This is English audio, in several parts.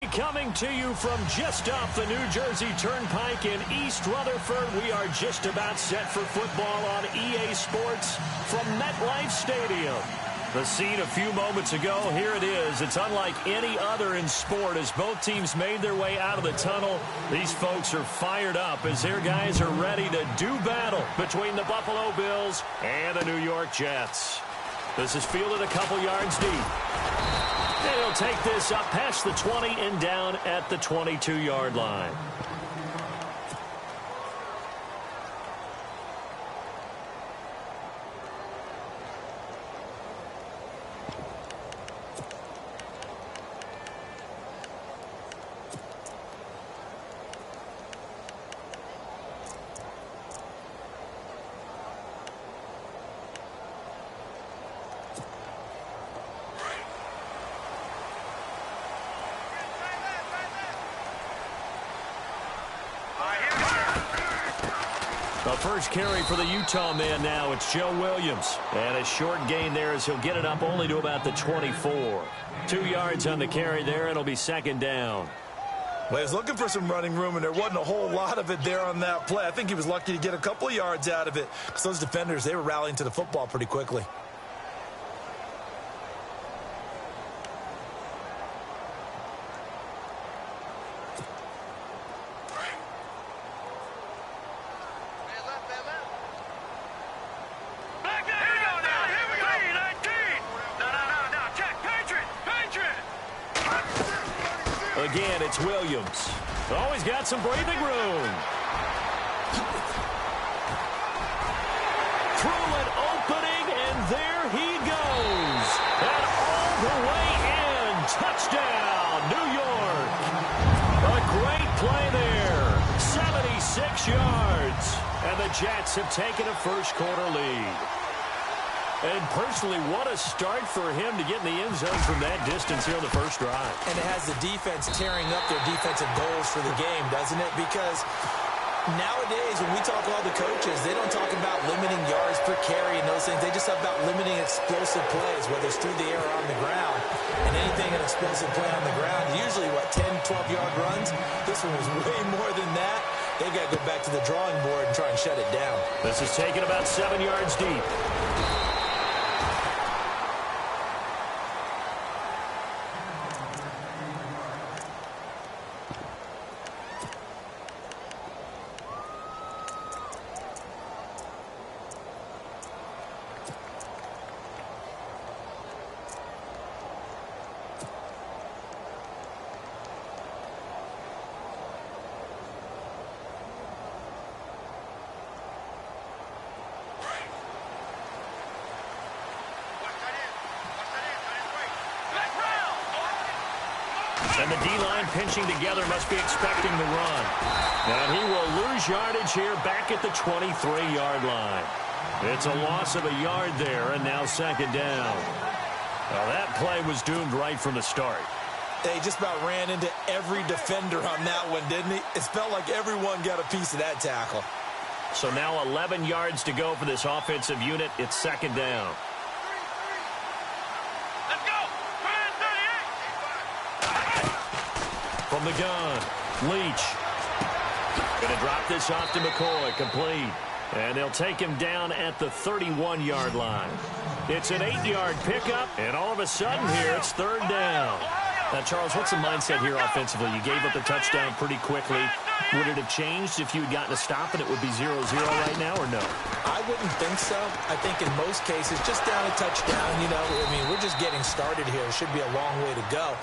Coming to you from just off the New Jersey Turnpike in East Rutherford, we are just about set for football on EA Sports from MetLife Stadium. The scene a few moments ago, here it is. It's unlike any other in sport as both teams made their way out of the tunnel. These folks are fired up as their guys are ready to do battle between the Buffalo Bills and the New York Jets. This is fielded a couple yards deep. And he'll take this up past the 20 and down at the 22-yard line. The first carry for the Utah man now, it's Joe Williams. And a short gain there as he'll get it up only to about the 24. 2 yards on the carry there. It'll be second down. Well, he was looking for some running room, and there wasn't a whole lot of it there on that play. I think he was lucky to get a couple of yards out of it because those defenders, they were rallying to the football pretty quickly. Again, it's Williams. Always got some breathing room. Through an opening, and there he goes. And all the way in. Touchdown, New York. A great play there. 76 yards. And the Jets have taken a first-quarter lead. And personally, what a start for him to get in the end zone from that distance here on the first drive. And it has the defense tearing up their defensive goals for the game, doesn't it? Because nowadays, when we talk to all the coaches, they don't talk about limiting yards per carry and those things. They just talk about limiting explosive plays, whether it's through the air or on the ground. And anything an explosive play on the ground, usually, 10, 12-yard runs? This one was way more than that. They got to go back to the drawing board and try and shut it down. This is taken about 7 yards deep. And the D-line pinching together must be expecting the run. And he will lose yardage here back at the 23-yard line. It's a loss of a yard there, and now second down. Now that play was doomed right from the start. They just about ran into every defender on that one, didn't he? It felt like everyone got a piece of that tackle. So now 11 yards to go for this offensive unit. It's second down. From the gun, Leach. Going to drop this off to McCoy, complete. And they'll take him down at the 31-yard line. It's an 8-yard pickup, and all of a sudden here, it's third down. Now, Charles, what's the mindset here offensively? You gave up the touchdown pretty quickly. Would it have changed if you had gotten a stop and it would be 0-0 right now, or no? I wouldn't think so. I think in most cases, just down a touchdown, we're just getting started here. It should be a long way to go.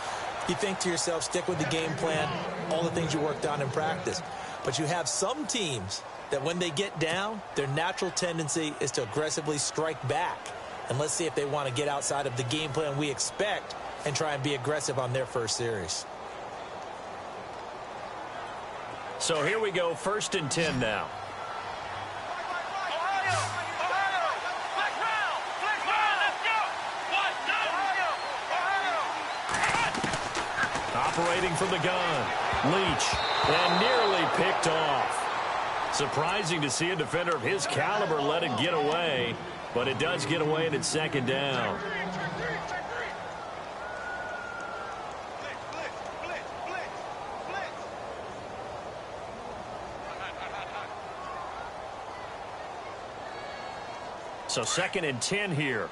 You think to yourself, stick with the game plan, all the things you worked on in practice. But you have some teams that when they get down, their natural tendency is to aggressively strike back. And let's see if they want to get outside of the game plan we expect and try and be aggressive on their first series. So here we go, 1st and 10 now. Operating from the gun, Leach, and nearly picked off. Surprising to see a defender of his caliber let it get away, but it does get away, and it's second down. So 2nd and 10 here.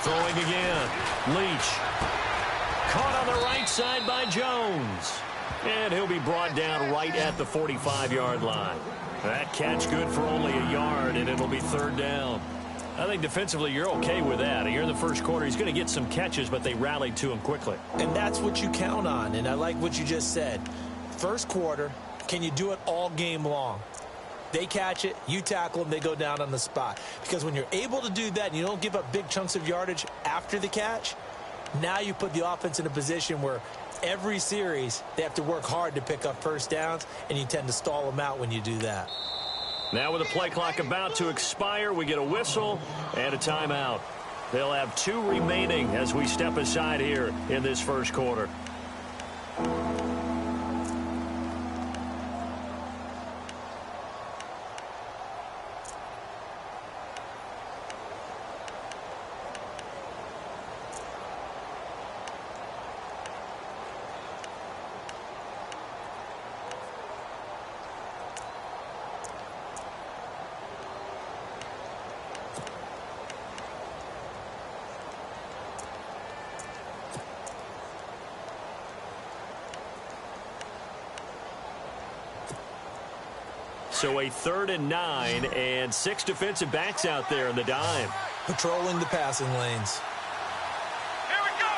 Throwing again. Leach. Caught on the right side by Jones. And he'll be brought down right at the 45-yard line. That catch good for only a yard, and it'll be 3rd down. I think defensively you're okay with that. Here in the first quarter, he's going to get some catches, but they rallied to him quickly. And that's what you count on, and I like what you just said. First quarter, can you do it all game long? They catch it, you tackle them, they go down on the spot. Because when you're able to do that and you don't give up big chunks of yardage after the catch, now you put the offense in a position where every series they have to work hard to pick up first downs, and you tend to stall them out when you do that. Now with the play clock about to expire, we get a whistle and a timeout. They'll have 2 remaining as we step aside here in this first quarter. So a 3rd and 9 and 6 defensive backs out there in the dime. Patrolling the passing lanes. Here we go.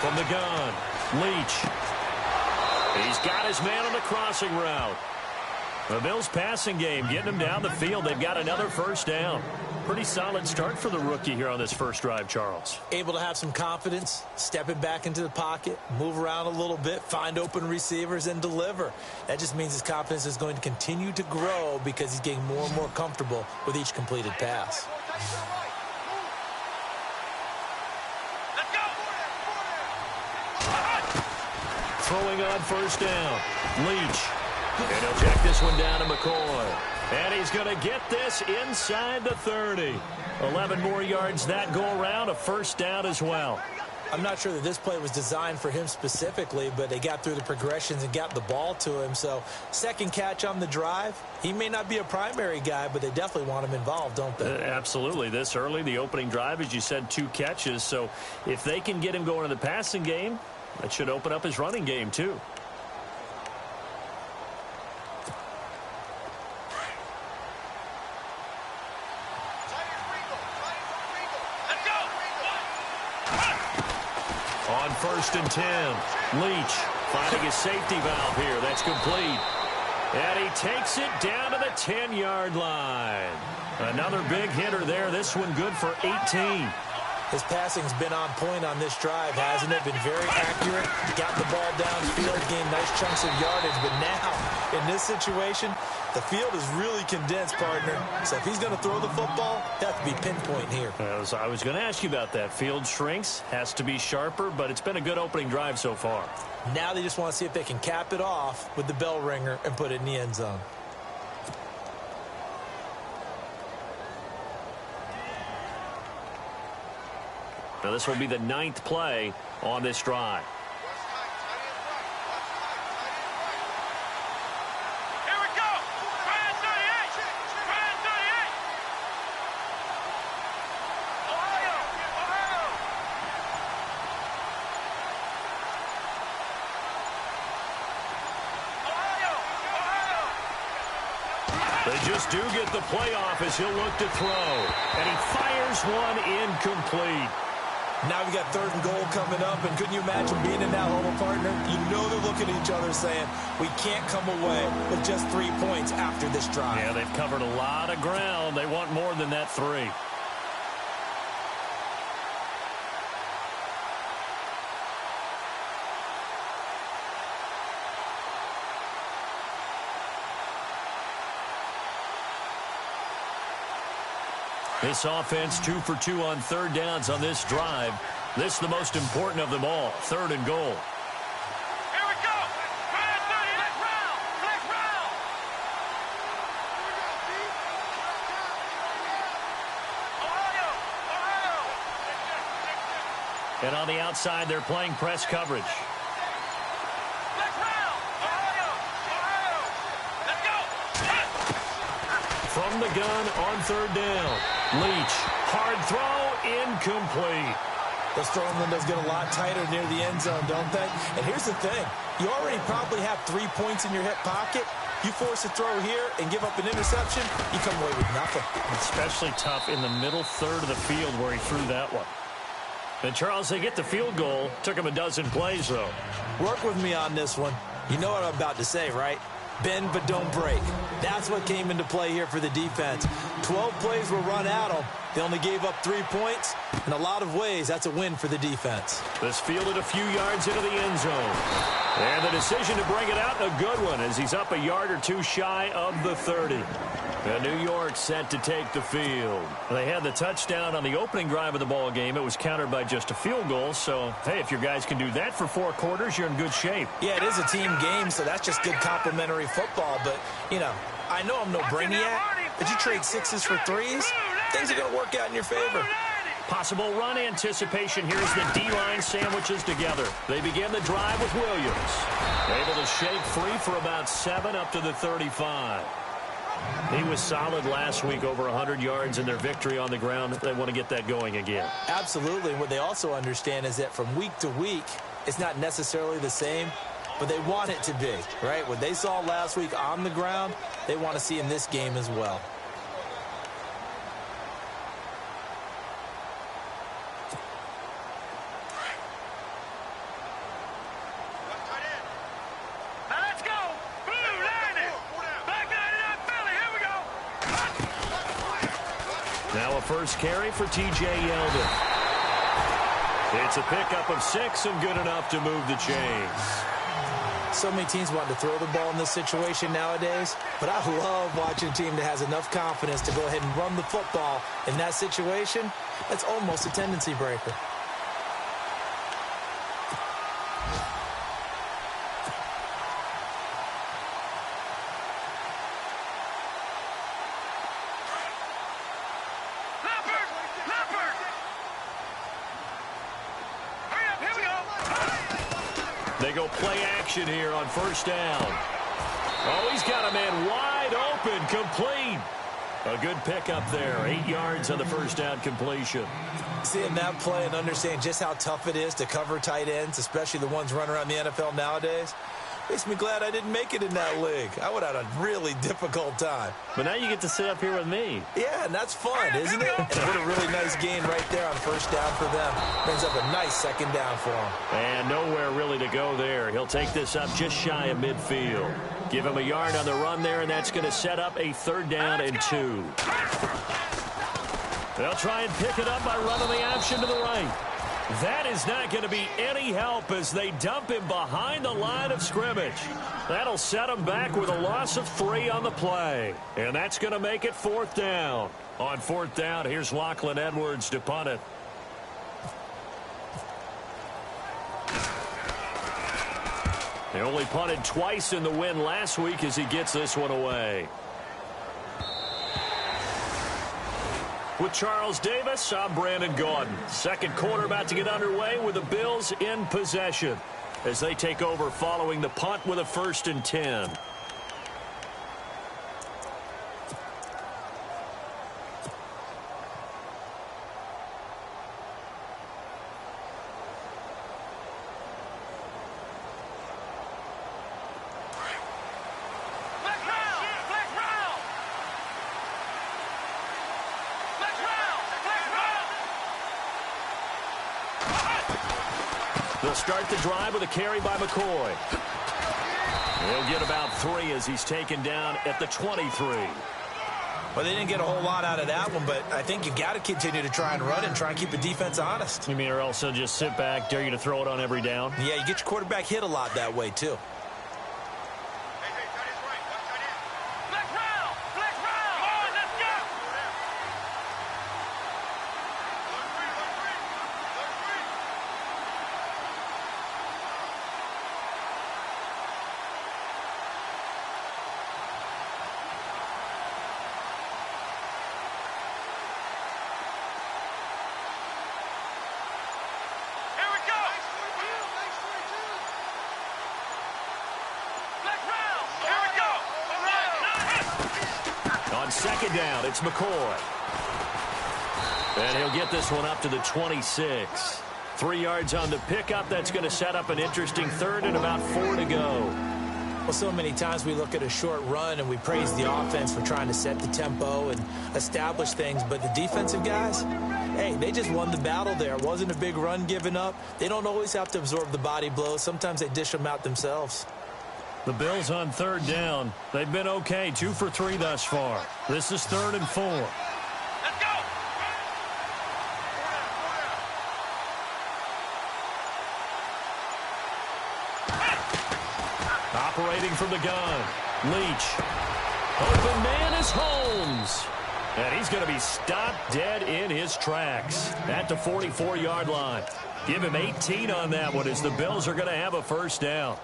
From the gun, Leach. He's got his man on the crossing route. The Bills passing game getting them down the field. They've got another first down. Pretty solid start for the rookie here on this first drive, Charles. Able to have some confidence, stepping back into the pocket, move around a little bit, find open receivers, and deliver. That just means his confidence is going to continue to grow because he's getting more and more comfortable with each completed pass. Throwing on first down, Leach. And he'll check this one down to McCoy. And he's going to get this inside the 30. 11 more yards that go around, a first down as well. I'm not sure that this play was designed for him specifically, but they got through the progressions and got the ball to him. So, 2nd catch on the drive. He may not be a primary guy, but they definitely want him involved, don't they? Absolutely. This early, the opening drive, as you said, 2 catches. So, if they can get him going in the passing game, that should open up his running game, too. On 1st and 10, Leach finding his safety valve here. That's complete. And he takes it down to the 10-yard line. Another big hitter there. This one good for 18. His passing's been on point on this drive, hasn't it? Been very accurate. Got the ball downfield, gained nice chunks of yardage. But now, in this situation, the field is really condensed, partner. So if he's going to throw the football, it has to be pinpoint here. I was going to ask you about that. Field shrinks, has to be sharper, but it's been a good opening drive so far. Now they just want to see if they can cap it off with the bell ringer and put it in the end zone. Now this will be the 9th play on this drive. Here we go. Brand 38. Brand 38. Ohio. Ohio. Ohio. They just do get the playoff as he'll look to throw. And he fires one incomplete. Now we got 3rd and goal coming up, and couldn't you imagine being in that huddle, partner? You know they're looking at each other saying, we can't come away with just 3 points after this drive. Yeah, they've covered a lot of ground. They want more than that 3. This offense 2 for 2 on 3rd downs on this drive. This is the most important of them all. 3rd and goal. Here we And on the outside, they're playing press coverage. From the gun on third down. Leach, hard throw, incomplete. Those throwing windows get a lot tighter near the end zone, don't they? And here's the thing. You already probably have 3 points in your hip pocket. You force a throw here and give up an interception, you come away with nothing. Especially tough in the middle third of the field where he threw that one. And, Charles, they get the field goal. Took him a dozen plays, though. Work with me on this one. You know what I'm about to say, right? Bend but don't break. That's what came into play here for the defense. 12 plays were run at them. They only gave up 3 points. In a lot of ways, that's a win for the defense. This fielded a few yards into the end zone. And the decision to bring it out, a good one, as he's up a yard or two shy of the 30. And New York set to take the field. They had the touchdown on the opening drive of the ball game. It was countered by just a field goal. So, hey, if your guys can do that for 4 quarters, you're in good shape. Yeah, it is a team game, so that's just good complimentary football. But, you know, I know I'm no brainiac, but you trade 6s for 3s, things are going to work out in your favor. Possible run anticipation here as the D-line sandwiches together. They begin the drive with Williams. Able to shake free for about 7 up to the 35. He was solid last week, over 100 yards in their victory on the ground. They want to get that going again. Absolutely. And what they also understand is that from week to week, it's not necessarily the same, but they want it to be, right? What they saw last week on the ground, they want to see in this game as well. Now a first carry for T.J. Yeldon. It's a pickup of 6 and good enough to move the chains. So many teams want to throw the ball in this situation nowadays, but I love watching a team that has enough confidence to go ahead and run the football in that situation. That's almost a tendency breaker. They go play action here on first down. Oh, he's got a man wide open, complete. A good pickup there, 8 yards on the first down completion. Seeing that play and understand just how tough it is to cover tight ends, especially the ones running around the NFL nowadays, makes me glad I didn't make it in that league. I would have had a really difficult time. But now you get to sit up here with me. Yeah, and that's fun, isn't it? And what a really nice gain right there on first down for them. Brings up a nice second down for them. And nowhere really to go there. He'll take this up just shy of midfield. Give him a yard on the run there, and that's going to set up a 3rd down and 2. They'll try and pick it up by running the option to the right. That is not going to be any help as they dump him behind the line of scrimmage. That'll set him back with a loss of 3 on the play. And that's going to make it 4th down. On 4th down, here's Lachlan Edwards to punt it. They only punted twice in the win last week as he gets this one away. With Charles Davis, I'm Brandon Gaudin. Second quarter about to get underway with the Bills in possession as they take over following the punt with a 1st and 10. They'll start the drive with a carry by McCoy. He'll get about 3 as he's taken down at the 23. Well, they didn't get a whole lot out of that one, but I think you got to continue to try and run and try and keep the defense honest. You mean or else they'll just sit back, dare you to throw it on every down? Yeah, you get your quarterback hit a lot that way, too. second down. It's McCoy. And he'll get this one up to the 26. 3 yards on the pickup. That's going to set up an interesting third and about 4 to go. Well, so many times we look at a short run and we praise the offense for trying to set the tempo and establish things. But the defensive guys, hey, they just won the battle there. It wasn't a big run given up. They don't always have to absorb the body blows. Sometimes they dish them out themselves. The Bills on third down. They've been okay, 2 for 3 thus far. This is 3rd and 4. Let's go. Operating from the gun. Leach. Open man is Holmes. And he's going to be stopped dead in his tracks at the 44-yard line. Give him 18 on that one as the Bills are going to have a first down.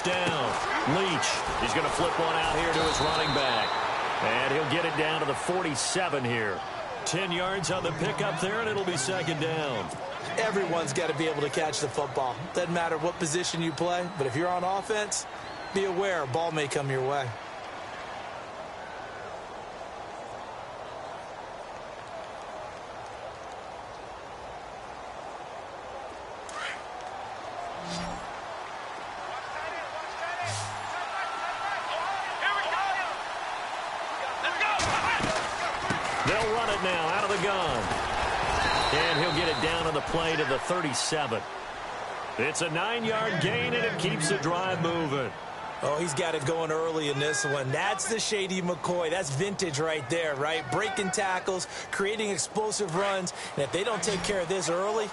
Down. Leach. He's going to flip one out here to his running back. And he'll get it down to the 47 here. 10 yards on the pickup there, and it'll be second down. Everyone's got to be able to catch the football. Doesn't matter what position you play, but if you're on offense, be aware a ball may come your way. Now out of the gun. And he'll get it down on the play to the 37. It's a 9-yard gain, and it keeps the drive moving. Oh, he's got it going early in this one. That's the Shady McCoy. That's vintage right there, right? Breaking tackles, creating explosive runs. And if they don't take care of this early,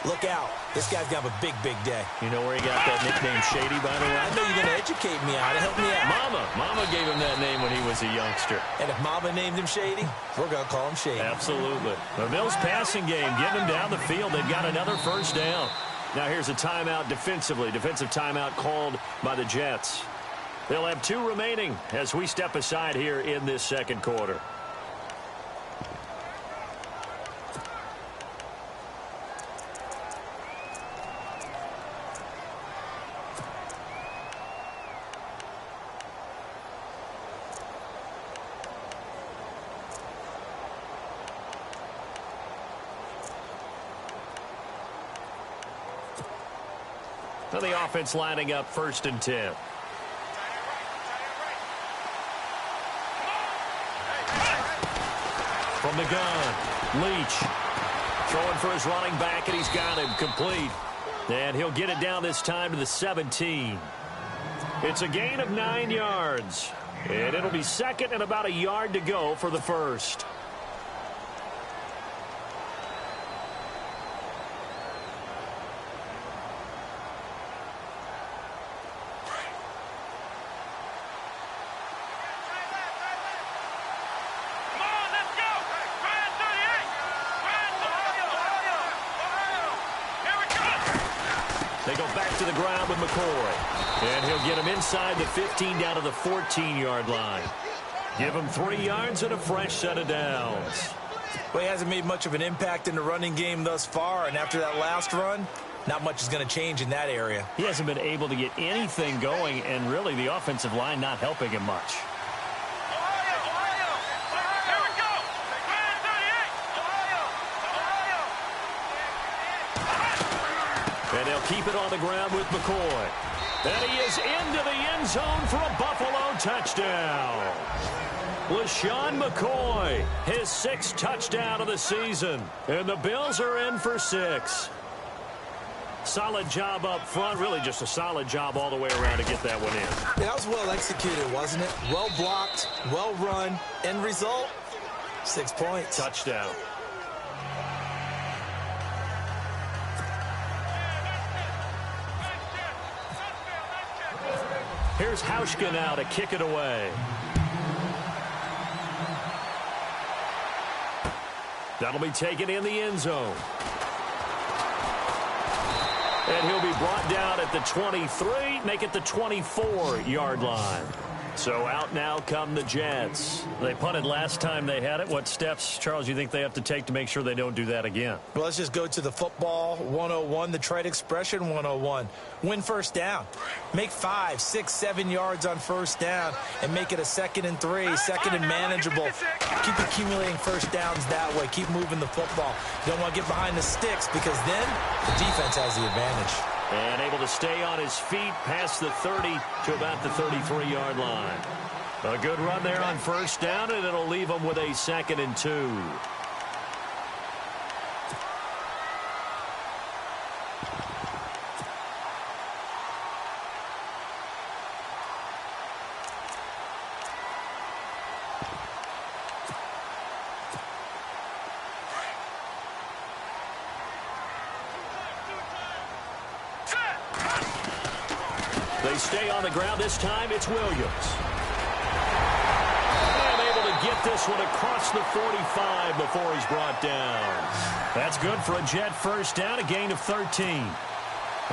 look out. This guy's going to have a big, big day. You know where he got that nickname Shady, by the way? I know you're going to educate me on it. Help me out. Mama gave him that name when he was a youngster. And if Mama named him Shady, we're going to call him Shady. Absolutely. The Bills passing game, getting him down the field. They've got another first down. Now here's a timeout defensively. Defensive timeout called by the Jets. They'll have 2 remaining as we step aside here in this second quarter. So the offense lining up 1st and 10. From the gun, Leach throwing for his running back, and he's got him complete. And he'll get it down this time to the 17. It's a gain of 9 yards. And it'll be second and about a yard to go for the first. They go back to the ground with McCoy. And he'll get him inside the 15 down to the 14-yard line. Give him 3 yards and a fresh set of downs. Well, he hasn't made much of an impact in the running game thus far, and after that last run, not much is going to change in that area. He hasn't been able to get anything going, and really the offensive line not helping him much. And they'll keep it on the ground with McCoy. And he is into the end zone for a Buffalo touchdown. LaShawn McCoy, his 6th touchdown of the season. And the Bills are in for 6. Solid job up front. Really just a solid job all the way around to get that one in. That was well executed, wasn't it? Well blocked, well run. End result, 6 points. Touchdown. Here's Hauschka now to kick it away. That'll be taken in the end zone. And he'll be brought down at the 23, make it the 24-yard line. So out now come the Jets. They punted last time they had it. What steps, Charles, you think they have to take to make sure they don't do that again? Well, let's just go to the football 101, the trade expression 101. Win first down. Make 5, 6, 7 yards on first down and make it a 2nd and 3, 2nd and manageable. Keep accumulating first downs that way. Keep moving the football. You don't want to get behind the sticks because then the defense has the advantage. And able to stay on his feet past the 30 to about the 33-yard line. A good run there on first down, and it'll leave them with a 2nd and 2. They stay on the ground. This time it's Williams. And able to get this one across the 45 before he's brought down. That's good for a Jet first down, a gain of 13.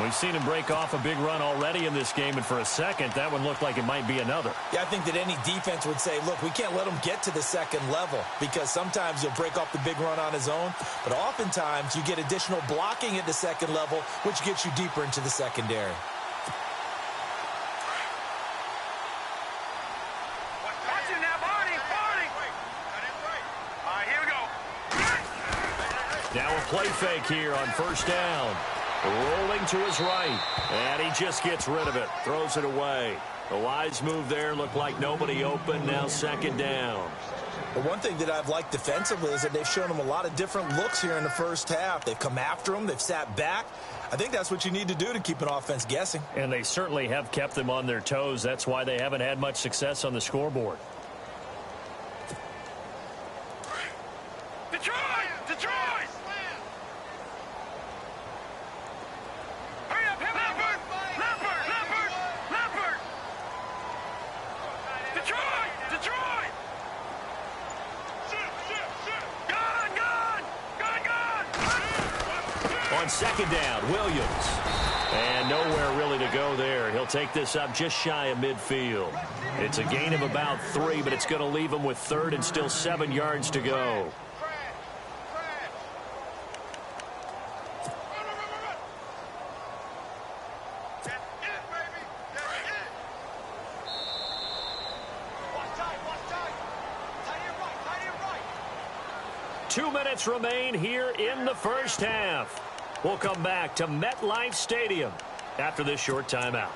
We've seen him break off a big run already in this game, and for a second, that one looked like it might be another. Yeah, I think that any defense would say, look, we can't let him get to the 2nd level because sometimes he'll break off the big run on his own, but oftentimes you get additional blocking at the 2nd level, which gets you deeper into the secondary. Now a play fake here on first down. Rolling to his right. And he just gets rid of it. Throws it away. A wise move there. Looked like nobody open. Now 2nd down. But one thing that I've liked defensively is that they've shown him a lot of different looks here in the first half. They've come after him. They've sat back. I think that's what you need to do to keep an offense guessing. And they certainly have kept them on their toes. That's why they haven't had much success on the scoreboard. Detroit! Detroit! Hurry up, Leopard! Leopard! Leopard! Leopard! Detroit! Detroit! Gone! Gone! Gone! Gone! On 2nd down, Williams. And nowhere really to go there. He'll take this up just shy of midfield. It's a gain of about 3, but it's going to leave him with 3rd and still 7 yards to go. Two minutes remain here in the first half. We'll come back to MetLife Stadium after this short timeout.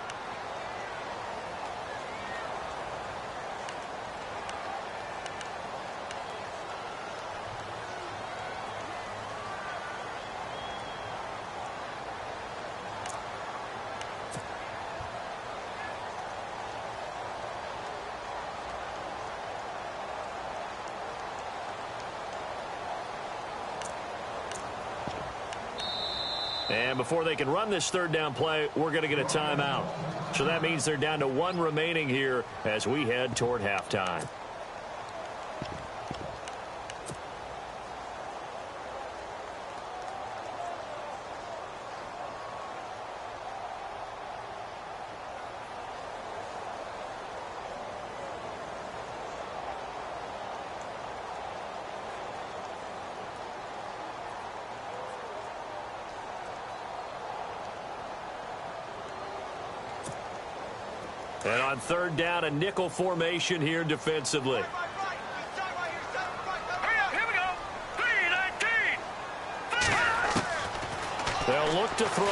And before they can run this 3rd down play, we're going to get a timeout. So that means they're down to 1 remaining here as we head toward halftime. And on 3rd down, a nickel formation here defensively. Hurry up, here we go! 3-19! They'll look to throw.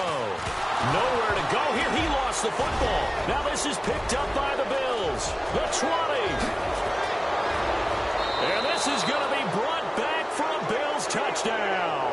Nowhere to go here. He lost the football. Now this is picked up by the Bills. The 20. And this is going to be brought back for a Bills touchdown.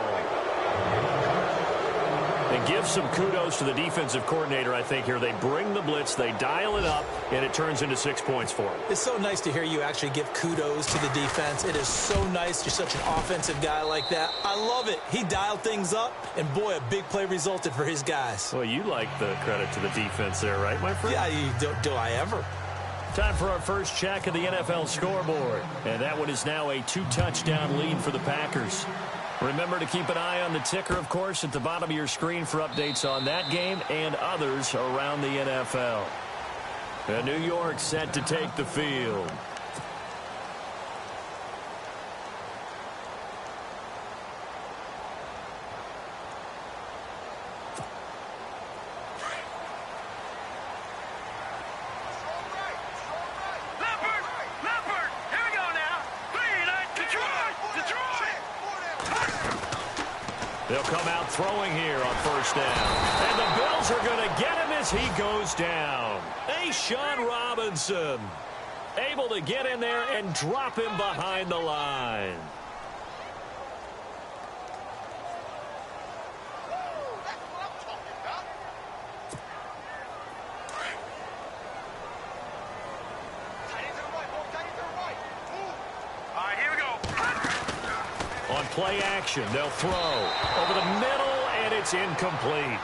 And give some kudos to the defensive coordinator, I think, here. They bring the blitz, they dial it up, and it turns into 6 points for them. It's so nice to hear you actually give kudos to the defense. It is so nice. You're such an offensive guy like that. I love it. He dialed things up, and boy, a big play resulted for his guys. Well, you like the credit to the defense there, right, my friend? Yeah, do I ever? Time for our first check of the NFL scoreboard. And that one is now a 2-touchdown lead for the Packers. Remember to keep an eye on the ticker, of course, at the bottom of your screen for updates on that game and others around the NFL. And New York set to take the field. They'll come out throwing here on first down. And the Bills are going to get him as he goes down. Sean Robinson able to get in there and drop him behind the line. All right, here we go. On play action, they'll throw over the middle, and it's incomplete.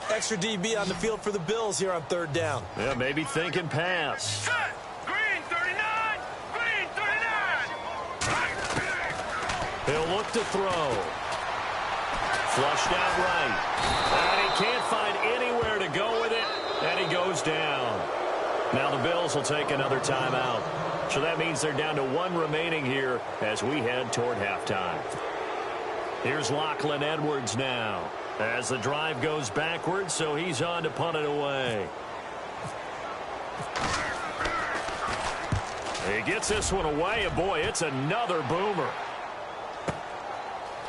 Extra DB on the field for the Bills here on third down. Yeah, maybe thinking pass. Set. Green 39. Green 39. He'll look to throw. Flushed out right. And he can't find anywhere to go with it, and he goes down. Now the Bills will take another timeout. So that means they're down to one remaining here as we head toward halftime. Here's Lachlan Edwards now as the drive goes backwards, so he's on to punt it away. He gets this one away, and boy, it's another boomer.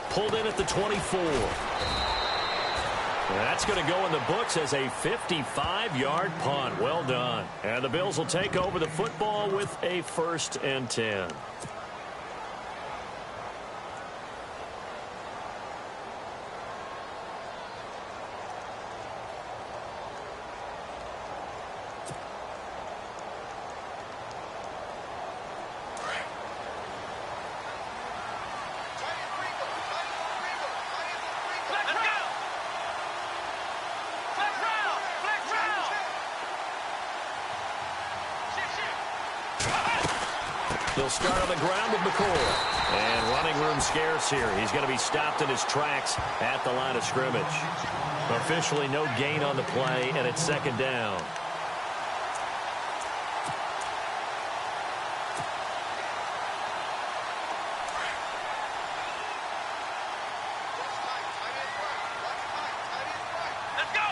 Pulled in at the 24. That's going to go in the books as a 55-yard punt. Well done. And the Bills will take over the football with a 1st and 10. They'll start on the ground with McCoy. And running room scarce here. He's going to be stopped in his tracks at the line of scrimmage. Officially no gain on the play, and it's 2nd down. Let's go.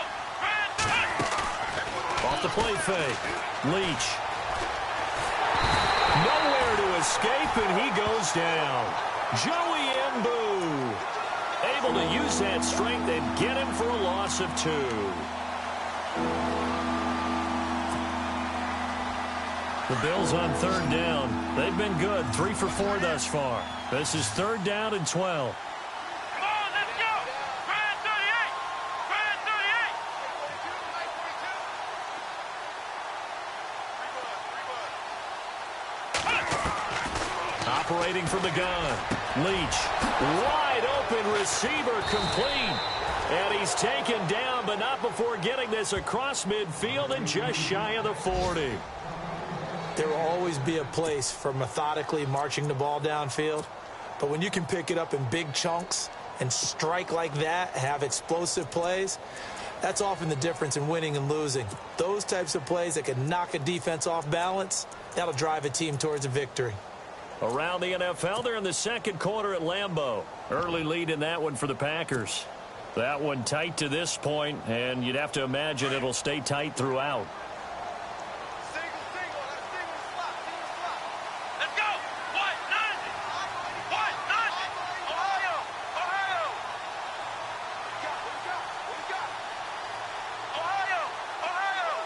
Off the play fake. Leach. Nowhere to escape, and he goes down. Joey Mbu able to use that strength and get him for a loss of 2. The Bills on 3rd down. They've been good, 3 for 4 thus far. This is 3rd down and 12. Come on, let's go. Grand 38. Grand 38. Operating from the gun. Leach. Wide open receiver complete. And he's taken down, but not before getting this across midfield and just shy of the 40. There will always be a place for methodically marching the ball downfield. But when you can pick it up in big chunks and strike like that, have explosive plays, that's often the difference in winning and losing. Those types of plays that can knock a defense off balance, that'll drive a team towards a victory. Around the NFL, they're in the 2nd quarter at Lambeau. Early lead in that one for the Packers. That one tight to this point, and you'd have to imagine it'll stay tight throughout. Let's go. White 90. White 90. Ohio. Ohio. Ohio. Ohio.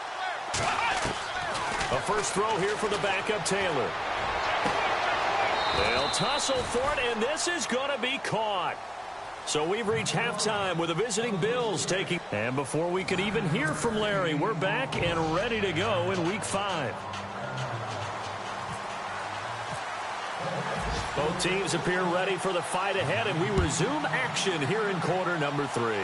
A first throw here for the backup Taylor. They'll tussle for it, and this is going to be caught. So we've reached halftime with the visiting Bills taking. And before we could even hear from Larry, we're back and ready to go in Week 5. Both teams appear ready for the fight ahead, and we resume action here in quarter number 3.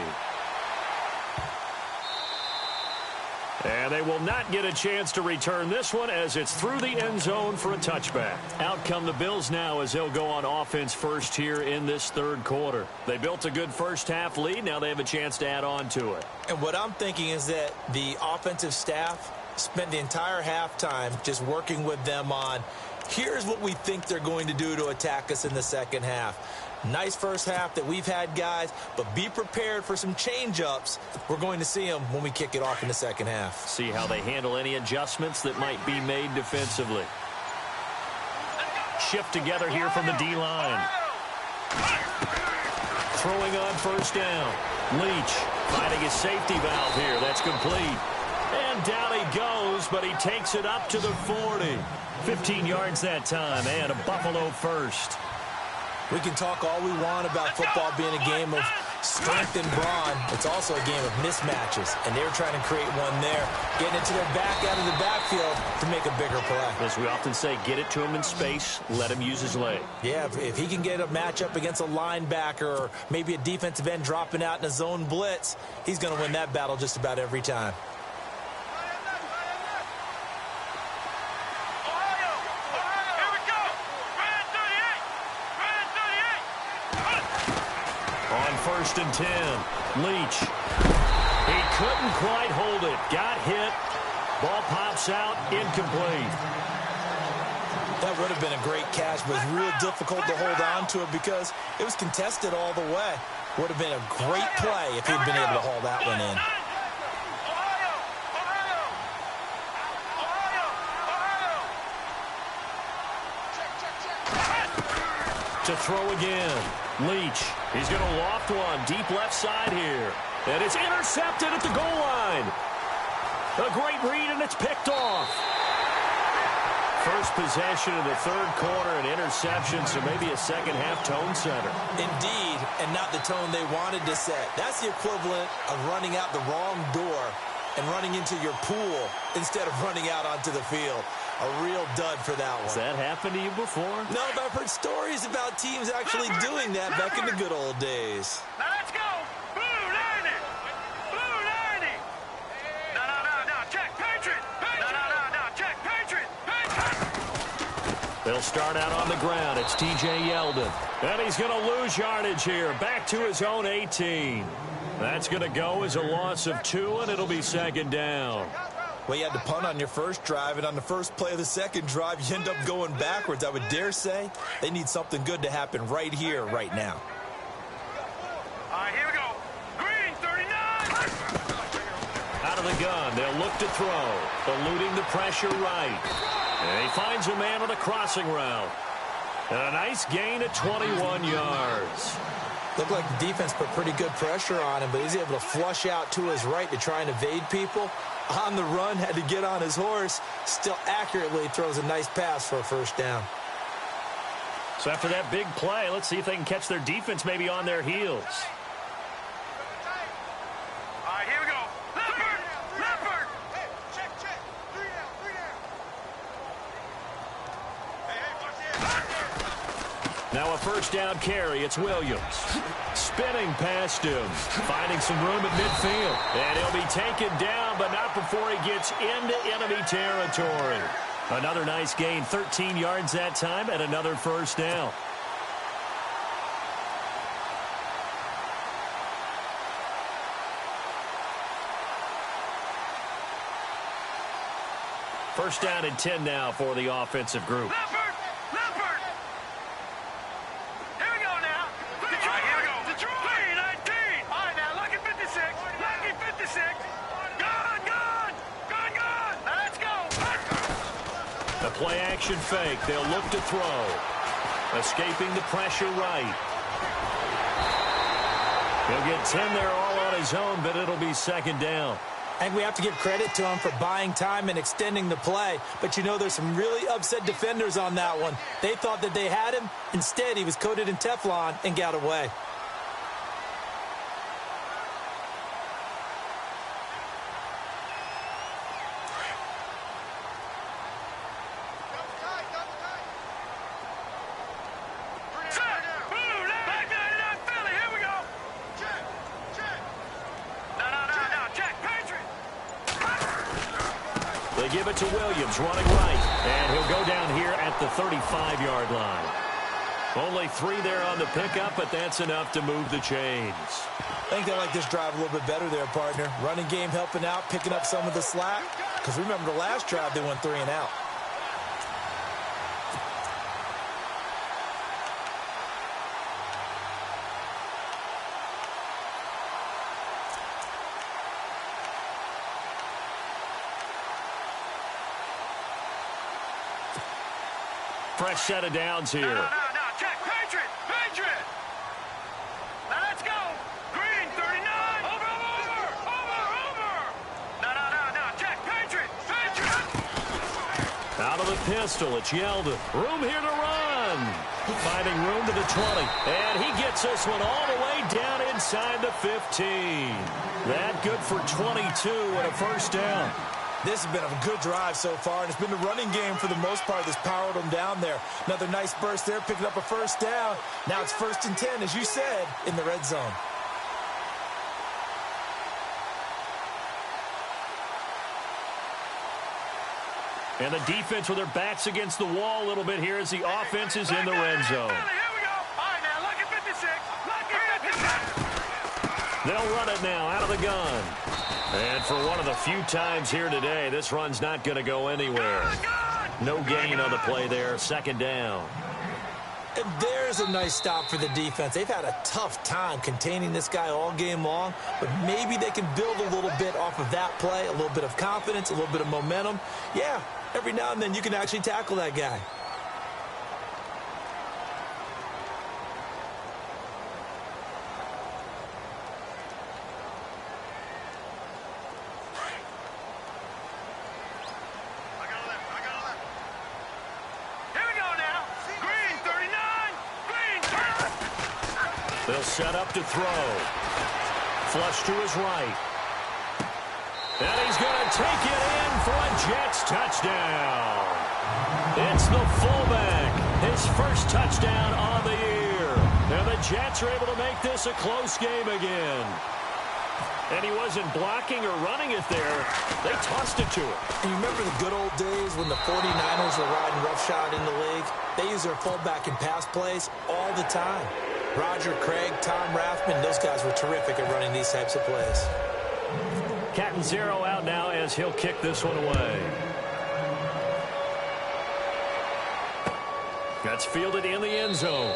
And they will not get a chance to return this one as it's through the end zone for a touchback. Out come the Bills now as they'll go on offense first here in this third quarter. They built a good first-half lead. Now they have a chance to add on to it. And what I'm thinking is that the offensive staff spent the entire halftime just working with them on, here's what we think they're going to do to attack us in the second half. Nice first half that we've had, guys, but be prepared for some change-ups. We're going to see them when we kick it off in the second half. See how they handle any adjustments that might be made defensively. Shift together here from the D-line. Throwing on first down. Leach finding his safety valve here. That's complete. And down he goes, but he takes it up to the 40. 15 yards that time, and a Buffalo first. We can talk all we want about football being a game of strength and brawn. It's also a game of mismatches, and they're trying to create one there, getting it to their back out of the backfield to make a bigger play. As we often say, get it to him in space, let him use his leg. Yeah, if he can get a matchup against a linebacker or maybe a defensive end dropping out in a zone blitz, he's going to win that battle just about every time. First and 10. Leach. He couldn't quite hold it. Got hit. Ball pops out. Incomplete. That would have been a great catch, but it's real difficult to hold on to it because it was contested all the way. Would have been a great play if he'd been able to haul that one in. To throw again. Leach. He's going to loft one deep left side here. And it's intercepted at the goal line. A great read, and it's picked off. First possession of the third quarter, an interception, so maybe a second-half tone setter. Indeed, and not the tone they wanted to set. That's the equivalent of running out the wrong door and running into your pool instead of running out onto the field. A real dud for that one. Has that happened to you before? No, but I've heard stories about teams actually doing that back in the good old days. Now let's go. Blue 90. Blue 90. No. Check. Patriot. No. Check. Patriot. They'll start out on the ground. It's T.J. Yeldon. And he's going to lose yardage here. Back to his own 18. That's going to go as a loss of 2, and it'll be second down. Well, you had to punt on your first drive, and on the first play of the second drive, you end up going backwards. I would dare say they need something good to happen right here, right now. All right, here we go. Green, 39. Out of the gun, they'll look to throw. Eluding the pressure right. And he finds a man on a crossing route. And a nice gain at 21 yards. Looked like the defense put pretty good pressure on him, but he's able to flush out to his right to try and evade people. On the run, had to get on his horse. Still accurately throws a nice pass for a first down. So after that big play, let's see if they can catch their defense maybe on their heels. All right, here we go. Leopard. Hey, check. 3 down. Hey, Now a first down carry. It's Williams. Spinning past him. Finding some room at midfield. And he'll be taken down, but not before he gets into enemy territory. Another nice gain. 13 yards that time and another first down. First down and 10 now for the offensive group. Leopard. Here we go now. Detroit. Here we go. Detroit. 19. All right, now, lucky 56. Lucky 56. Gone. Now, let's go. The play action fake. They'll look to throw. Escaping the pressure right. He'll get 10 there all on his own, but it'll be second down. And we have to give credit to him for buying time and extending the play. But, you know, there's some really upset defenders on that one. They thought that they had him. Instead, he was coated in Teflon and got away. They give it to Williams, running right. And he'll go down here at the 35-yard line. Only 3 there on the pickup, but that's enough to move the chains. I think they like this drive a little bit better there, partner. Running game helping out, picking up some of the slack. Because remember the last drive, they went 3 and out. Fresh set of downs here. No, check. Patriot. Now let's go. Green, 39. Over. No, check. Patriot. Out of the pistol, it's Yeldon. Room here to run. Finding room to the 20. And he gets this one all the way down inside the 15. That good for 22 and a first down. This has been a good drive so far, and it's been the running game for the most part that's powered them down there. Another nice burst there, picking up a first down. Now it's 1st and 10, as you said, in the red zone. And the defense with their backs against the wall a little bit here as the offense is in the red zone. Here we go. All right, now, lucky 56. Lucky 56. They'll run it now out of the gun. And for one of the few times here today, this run's not going to go anywhere. No gain on the play there, 2nd down. And there's a nice stop for the defense. They've had a tough time containing this guy all game long, but maybe they can build a little bit off of that play, a little bit of confidence, a little bit of momentum. Yeah, every now and then you can actually tackle that guy. They'll set up to throw. Flush to his right. And he's going to take it in for a Jets touchdown. It's the fullback. His first touchdown on the year. And the Jets are able to make this a close game again. And he wasn't blocking or running it there. They tossed it to him. And you remember the good old days when the 49ers were riding roughshod in the league? They use their fullback in pass plays all the time. Roger Craig, Tom Rathman, those guys were terrific at running these types of plays. Catanzaro out now as he'll kick this one away. That's fielded in the end zone.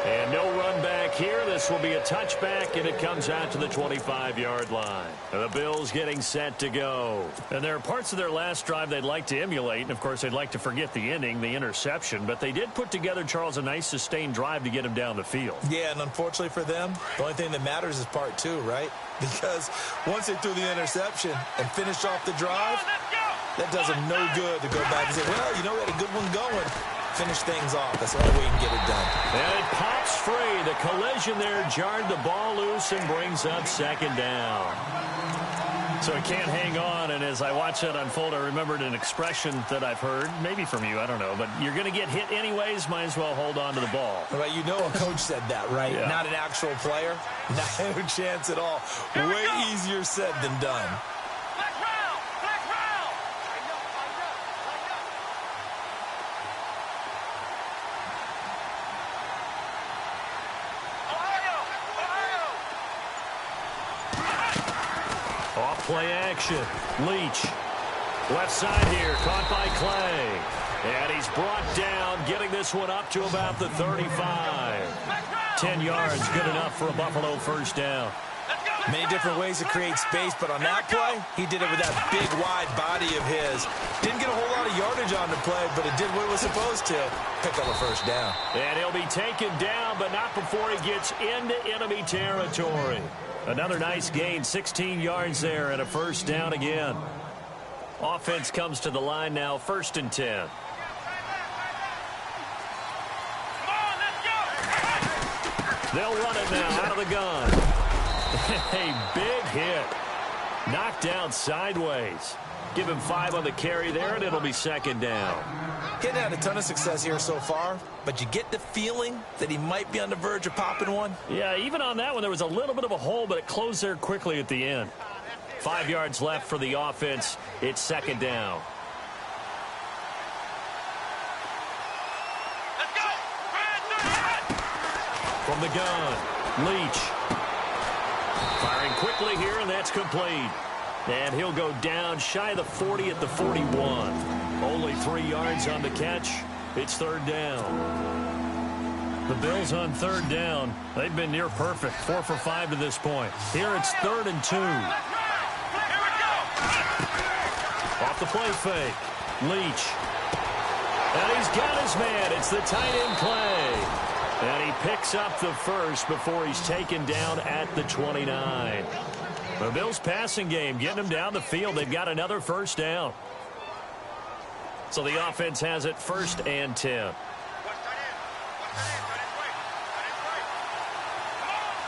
And no run back here. This will be a touchback, and it comes out to the 25-yard line. And the Bills getting set to go. And there are parts of their last drive they'd like to emulate. And, of course, they'd like to forget the ending, the interception. But they did put together, Charles, a nice sustained drive to get him down the field. Yeah, and unfortunately for them, the only thing that matters is part 2, right? Because once they threw the interception and finished off the drive, that does them no good to go back and say, well, you know, we had a good one going. Finish things off. That's the only way you can get it done. And it pops free. The collision there jarred the ball loose and brings up 2nd down. So it can't hang on, and as I watch that unfold, I remembered an expression that I've heard, maybe from you, I don't know, but you're going to get hit anyways, might as well hold on to the ball. Well, you know a coach said that, right? Yeah. Not an actual player. No chance at all. Way easier said than done. Play action. Leach. Left side here. Caught by Clay. And he's brought down, getting this one up to about the 35. 10 yards, good enough for a Buffalo first down. Many different ways to create space, but on that play, he did it with that big, wide body of his. Didn't get a whole lot of yardage on the play, but it did what it was supposed to. Pick up a first down. And he'll be taken down, but not before he gets into enemy territory. Another nice gain, 16 yards there, and a first down again. Offense comes to the line now, 1st and 10. They'll run it now out of the gun. A big hit. Knocked down sideways. Give him 5 on the carry there, and it'll be 2nd down. He hadn't had a ton of success here so far, but you get the feeling that he might be on the verge of popping one. Yeah, even on that one, there was a little bit of a hole, but it closed there quickly at the end. 5 yards left for the offense. It's second down. Let's go. From the gun, Leach. Firing quickly here, and that's complete. And he'll go down shy of the 40 at the 41. Only 3 yards on the catch. It's third down. The Bills on third down. They've been near perfect. 4 for 5 to this point. Here it's 3rd and 2. Here we go. Off the play fake. Leach. And he's got his man. It's the tight end play. And he picks up the first before he's taken down at the 29. The Bills passing game getting them down the field. They've got another first down. So the offense has it 1st and 10.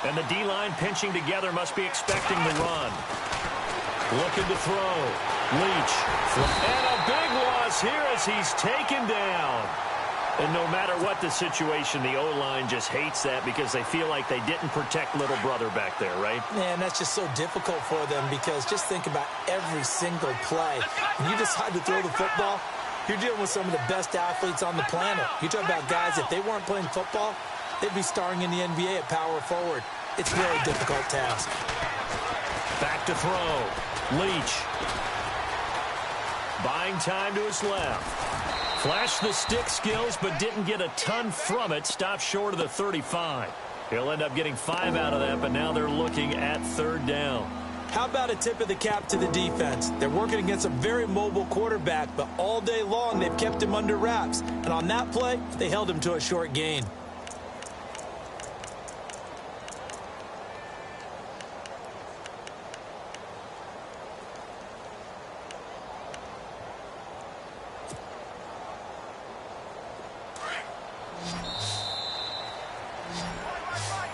And the D-line pinching together must be expecting the run. Looking to throw. Leach. And a big loss here as he's taken down. And no matter what the situation, the O-line just hates that because they feel like they didn't protect little brother back there, right? Man, that's just so difficult for them because just think about every single play. When you decide to throw the football, you're dealing with some of the best athletes on the planet. You talk about guys, if they weren't playing football, they'd be starring in the NBA at power forward. It's a very difficult task. Back to throw. Leach. Buying time to his left. Flashed the stick skills, but didn't get a ton from it. Stopped short of the 35. He'll end up getting 5 out of that, but now they're looking at third down. How about a tip of the cap to the defense? They're working against a very mobile quarterback, but all day long they've kept him under wraps. And on that play, they held him to a short gain.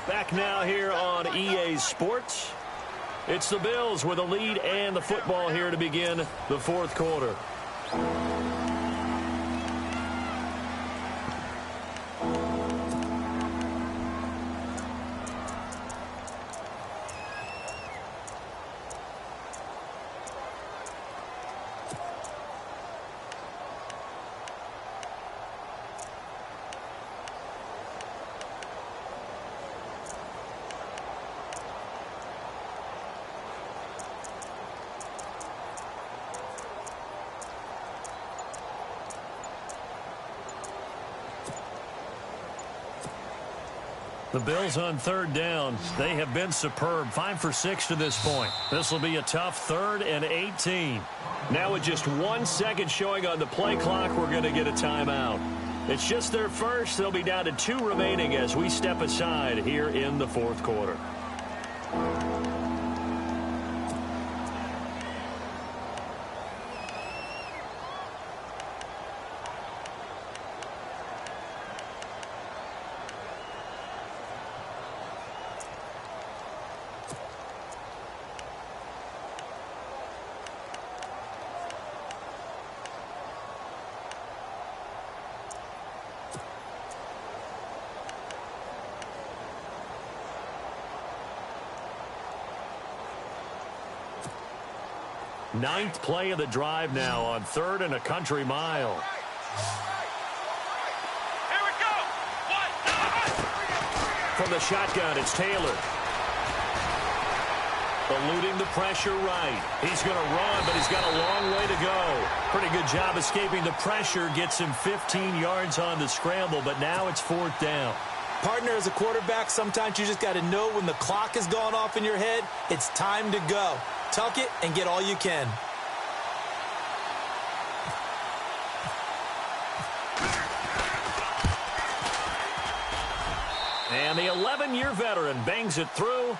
Back now here on EA Sports. It's the Bills with a lead and the football here to begin the fourth quarter. The Bills on third down. They have been superb. 5 for 6 to this point. This will be a tough 3rd and 18. Now with just 1 second showing on the play clock, we're going to get a timeout. It's just their first. They'll be down to 2 remaining as we step aside here in the fourth quarter. Ninth play of the drive now on 3rd and a country mile. Here we go. From the shotgun, it's Taylor. Eluding the pressure right. He's going to run, but he's got a long way to go. Pretty good job escaping the pressure. Gets him 15 yards on the scramble, but now it's 4th down. Partner, as a quarterback, sometimes you just got to know when the clock has gone off in your head, it's time to go. Tuck it and get all you can. And the 11-year veteran bangs it through.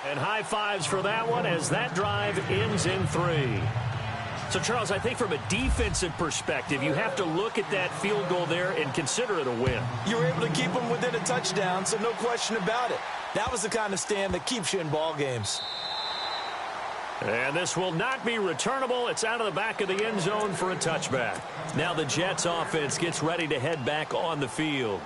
And high fives for that one as that drive ends in 3. So, Charles, I think from a defensive perspective, you have to look at that field goal there and consider it a win. You were able to keep them within a touchdown, so no question about it. That was the kind of stand that keeps you in ball games. And this will not be returnable. It's out of the back of the end zone for a touchback. Now the Jets offense gets ready to head back on the field.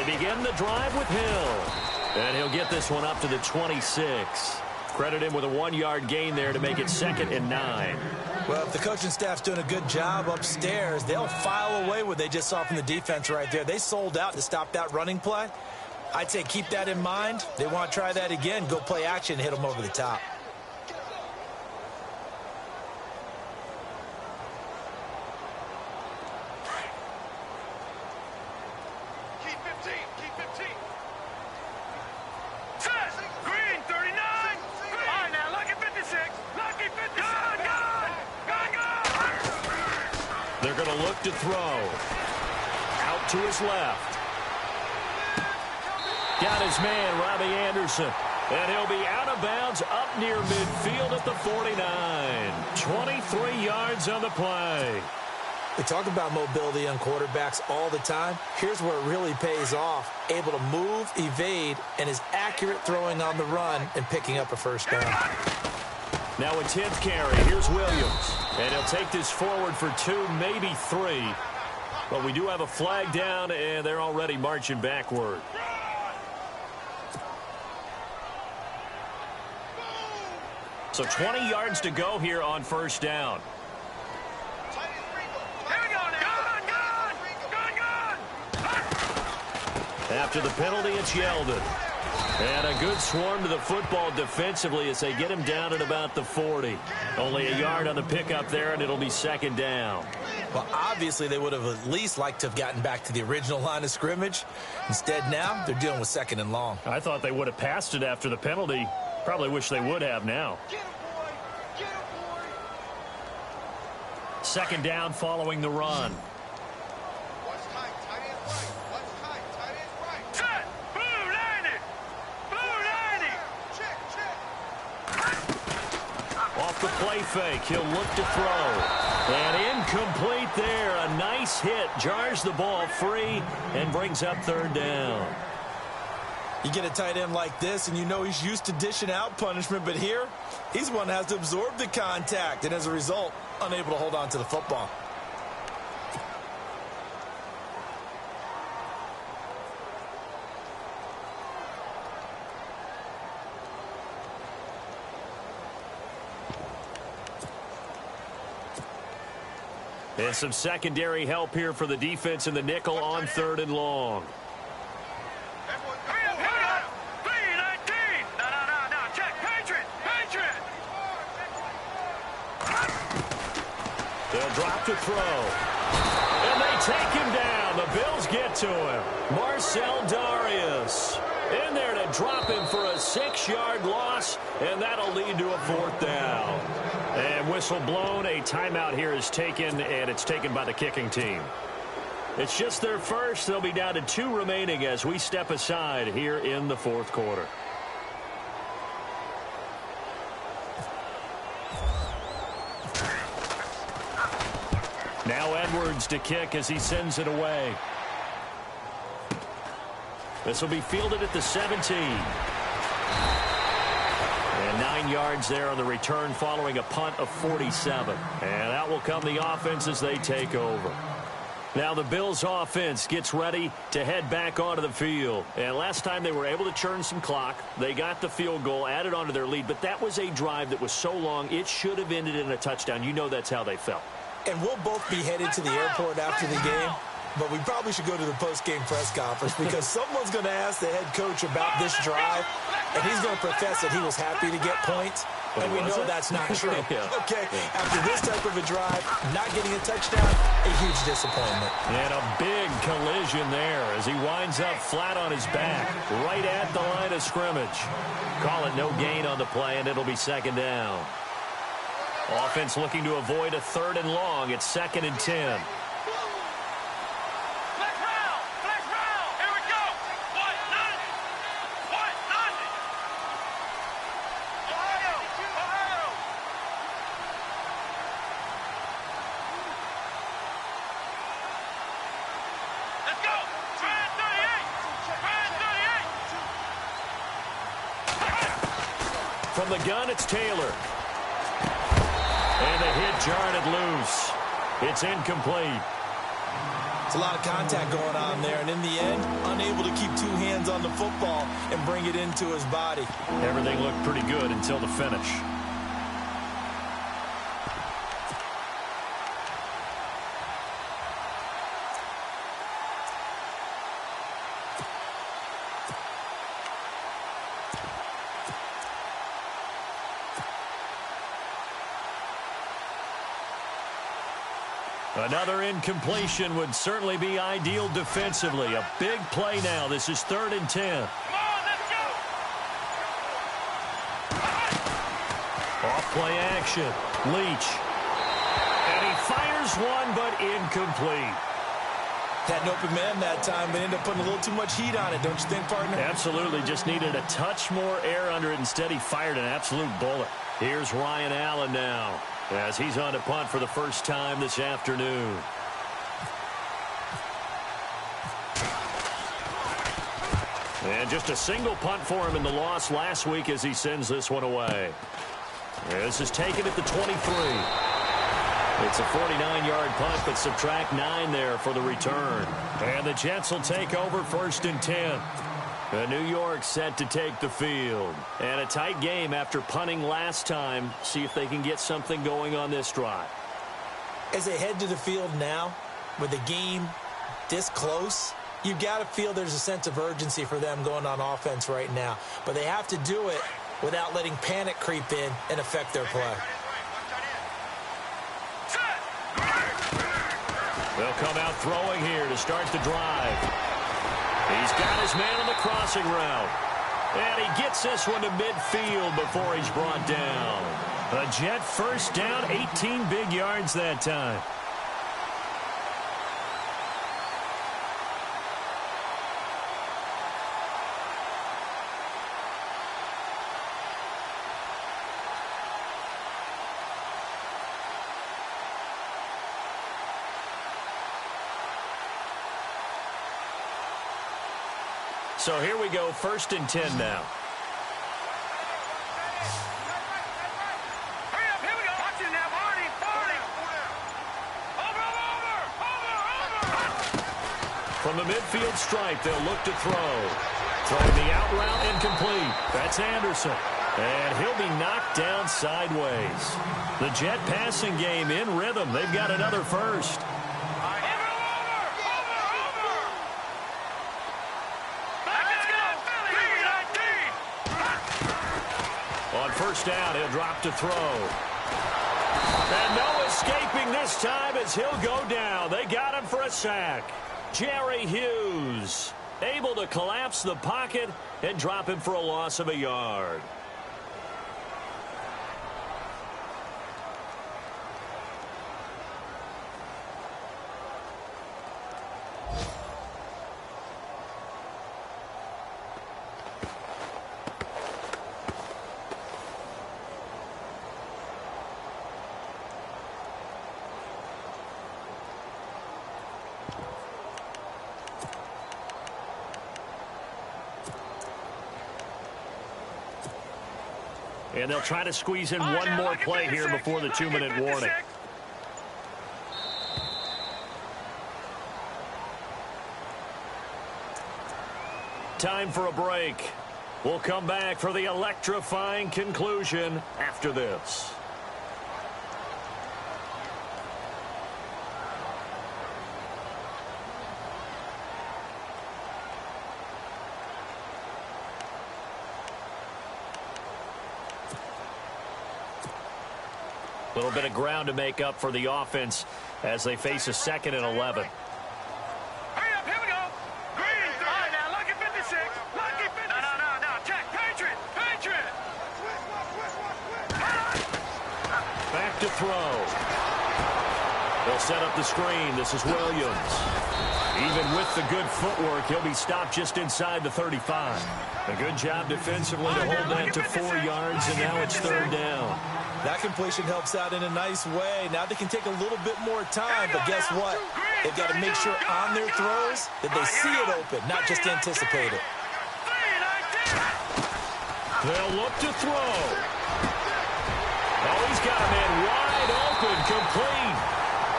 They begin the drive with Hill. And he'll get this one up to the 26. Credit him with a 1-yard gain there to make it 2nd and 9. Well, if the coaching staff's doing a good job upstairs, they'll file away what they just saw from the defense right there. They sold out to stop that running play. I'd say keep that in mind. They want to try that again. Go play action, hit them over the top. Keep 15. Keep 15. Set. Green, 39. All right, now, lucky 56. Lucky 56. Gone. They're going to look to throw. Out to his left. Got his man, Robbie Anderson. And he'll be out of bounds up near midfield at the 49. 23 yards on the play. We talk about mobility on quarterbacks all the time. Here's where it really pays off. Able to move, evade, and is accurate throwing on the run and picking up a first down. Now a 10th carry. Here's Williams. And he'll take this forward for 2, maybe 3. But we do have a flag down, and they're already marching backward. So 20 yards to go here on first down. Here we go now. Gone. After the penalty, it's Yeldon. And a good swarm to the football defensively as they get him down at about the 40. Only a yard on the pickup there, and it'll be 2nd down. Well, obviously, they would have at least liked to have gotten back to the original line of scrimmage. Instead, now, they're dealing with 2nd and long. I thought they would have passed it after the penalty. Probably wish they would have now. Get him, boy. Get him, boy. 2nd down following the run. What's tight? Tight end right. What's tight? Tight end right. Set. Blue 90. Blue 90. Check. Off the play fake, he'll look to throw. And incomplete there. A nice hit. Jars the ball free and brings up 3rd down. You get a tight end like this, and you know he's used to dishing out punishment, but here, he's one that has to absorb the contact, and as a result, unable to hold on to the football. And some secondary help here for the defense in the nickel on 3rd and long. They'll drop to throw. And they take him down. The Bills get to him. Marcel Darius in there to drop him for a 6-yard loss, and that'll lead to a 4th down. And whistle blown. A timeout here is taken, and it's taken by the kicking team. It's just their first. They'll be down to 2 remaining as we step aside here in the 4th quarter. Now Edwards to kick as he sends it away. This will be fielded at the 17. And 9 yards there on the return following a punt of 47. And out will come the offense as they take over. Now the Bills offense gets ready to head back onto the field. And last time they were able to churn some clock. They got the field goal, added onto their lead. But that was a drive that was so long, it should have ended in a touchdown. You know that's how they felt. And we'll both be headed to the airport after the game, but we probably should go to the post-game press conference because someone's going to ask the head coach about this drive, and he's going to profess that he was happy to get points, and we know that's not true. Okay, after this type of a drive, not getting a touchdown, a huge disappointment. And a big collision there as he winds up flat on his back, right at the line of scrimmage. Call it no gain on the play, and it'll be 2nd down. Offense looking to avoid a 3rd and long. It's 2nd and 10. Flex round. Flex round. Here we go. What? Nothing. What? Nothing. Ohio. Ohio. Let's go. Try 38. Try 38. From the gun, it's Taylor. And the hit jarred it loose. It's incomplete. It's a lot of contact going on there, and in the end, unable to keep two hands on the football and bring it into his body. Everything looked pretty good until the finish. Another incompletion would certainly be ideal defensively. A big play now. This is 3rd and 10. Come on, let's go. Off play action. Leach. And he fires one, but incomplete. Had an open man that time, but ended up putting a little too much heat on it, don't you think, partner? Absolutely. Just needed a touch more air under it. Instead, he fired an absolute bullet. Here's Ryan Allen now, as he's on to punt for the first time this afternoon. And just a single punt for him in the loss last week as he sends this one away. This is taken at the 23. It's a 49-yard punt, but subtract 9 there for the return. And the Jets will take over 1st and 10. New York set to take the field. And a tight game after punting last time. See if they can get something going on this drive. As they head to the field now, with the game this close, you've got to feel there's a sense of urgency for them going on offense right now. But they have to do it without letting panic creep in and affect their play. They'll come out throwing here to start the drive. He's got his man on the crossing route. And he gets this one to midfield before he's brought down. A Jet first down, 18 big yards that time. So here we go, 1st and 10 now. Hurry up, here we go. Watch it now, Barney. Over. From the midfield stripe, they'll look to throw. Throwing the out route incomplete. That's Anderson. And he'll be knocked down sideways. The Jet passing game in rhythm. They've got another first. On first down, he'll drop to throw. And no escaping this time as he'll go down. They got him for a sack. Jerry Hughes able to collapse the pocket and drop him for a loss of a yard. And they'll try to squeeze in one more play here before the 2-minute warning. Time for a break. We'll come back for the electrifying conclusion after this. A little bit of ground to make up for the offense as they face a 2nd and 11. Hurry up, here we go. Green. All right, now, lucky 56. Lucky 56. No. Check. Patriot. Back to throw. They'll set up the screen. This is Williams. Even with the good footwork, he'll be stopped just inside the 35. A good job defensively to hold that to 4 yards, and now it's 3rd down. That completion helps out in a nice way. Now they can take a little bit more time, but guess what? They've got to make sure on their throws that they see it open, not just anticipate it. They'll look to throw. Oh, he's got a man wide open, complete.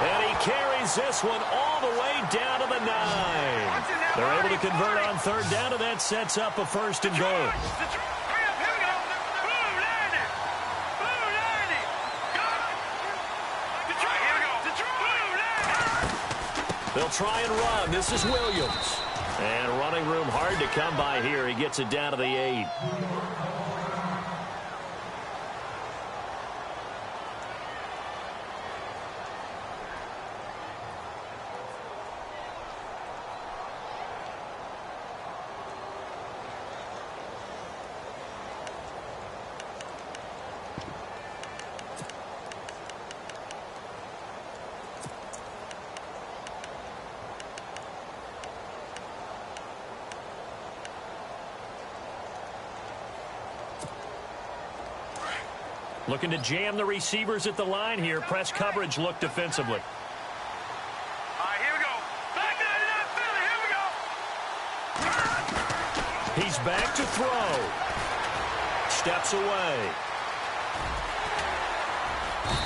And he carries this one all the way down to the 9. They're able to convert on third down, and that sets up a first and goal. They'll try and run. This is Williams. And running room hard to come by here. He gets it down to the 8. Looking to jam the receivers at the line here. Press coverage look defensively. All right, here we go. Back to the Philly. Here we go. He's back to throw. Steps away.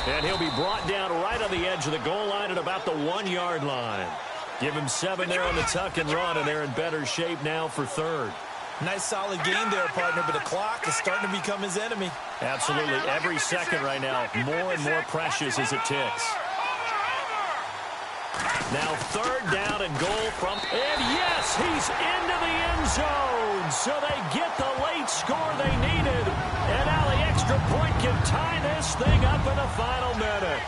And he'll be brought down right on the edge of the goal line at about the 1-yard line. Give him 7 there on the tuck and run, and they're in better shape now for third. Nice solid game there, partner, but the clock is starting to become his enemy. Absolutely. Every second right now, more and more precious as it ticks. Now third down and goal from, and yes, he's into the end zone. So they get the late score they needed. And now the extra point can tie this thing up in the final minute.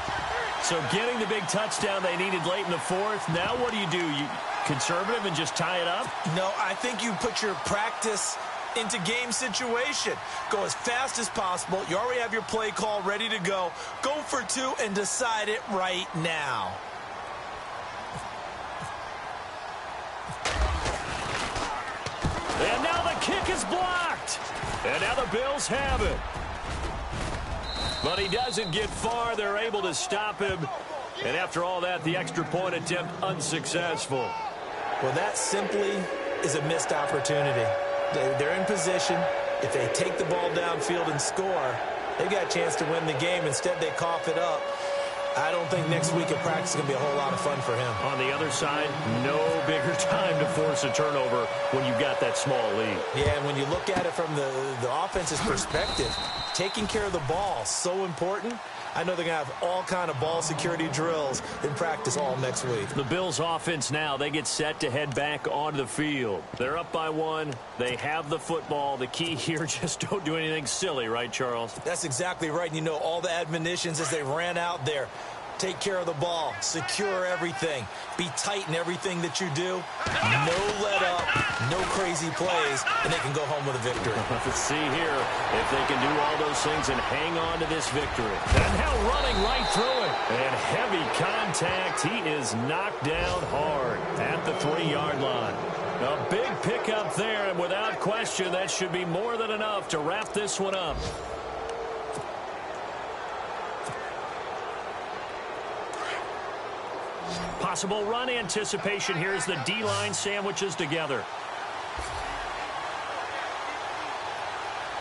So getting the big touchdown they needed late in the fourth. Now what do? You conservative and just tie it up? No, I think you put your practice into game situation. Go as fast as possible. You already have your play call ready to go. Go for 2 and decide it right now. And now the kick is blocked. And now the Bills have it. But he doesn't get far. They're able to stop him. And after all that, the extra point attempt unsuccessful. Well, that simply is a missed opportunity. They're in position. If they take the ball downfield and score, they've got a chance to win the game. Instead, they cough it up. I don't think next week at practice is going to be a whole lot of fun for him. On the other side, no bigger time to force a turnover when you've got that small lead. Yeah, and when you look at it from the offense's perspective, taking care of the ball, so important. I know they're going to have all kind of ball security drills in practice all next week. The Bills offense now, they get set to head back onto the field. They're up by 1. They have the football. The key here, just don't do anything silly, right, Charles? That's exactly right. And you know, all the admonitions as they ran out there. Take care of the ball. Secure everything. Be tight in everything that you do. No let up. No crazy plays. And they can go home with a victory. Let's see here if they can do all those things and hang on to this victory. And now running right through it. And heavy contact. He is knocked down hard at the 3-yard line. A big pickup there, and without question, that should be more than enough to wrap this one up. Possible run anticipation here as the D-line sandwiches together.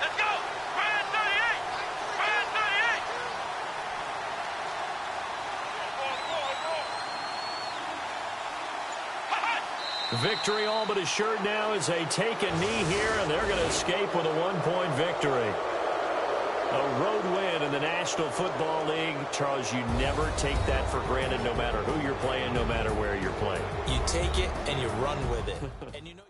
Let's go. Brand 38. Brand 38. Victory all but assured now as they take a knee here, and they're going to escape with a 1-point victory. A road win in the National Football League. Charles, you never take that for granted no matter who you're playing, no matter where you're playing. You take it and you run with it. And you know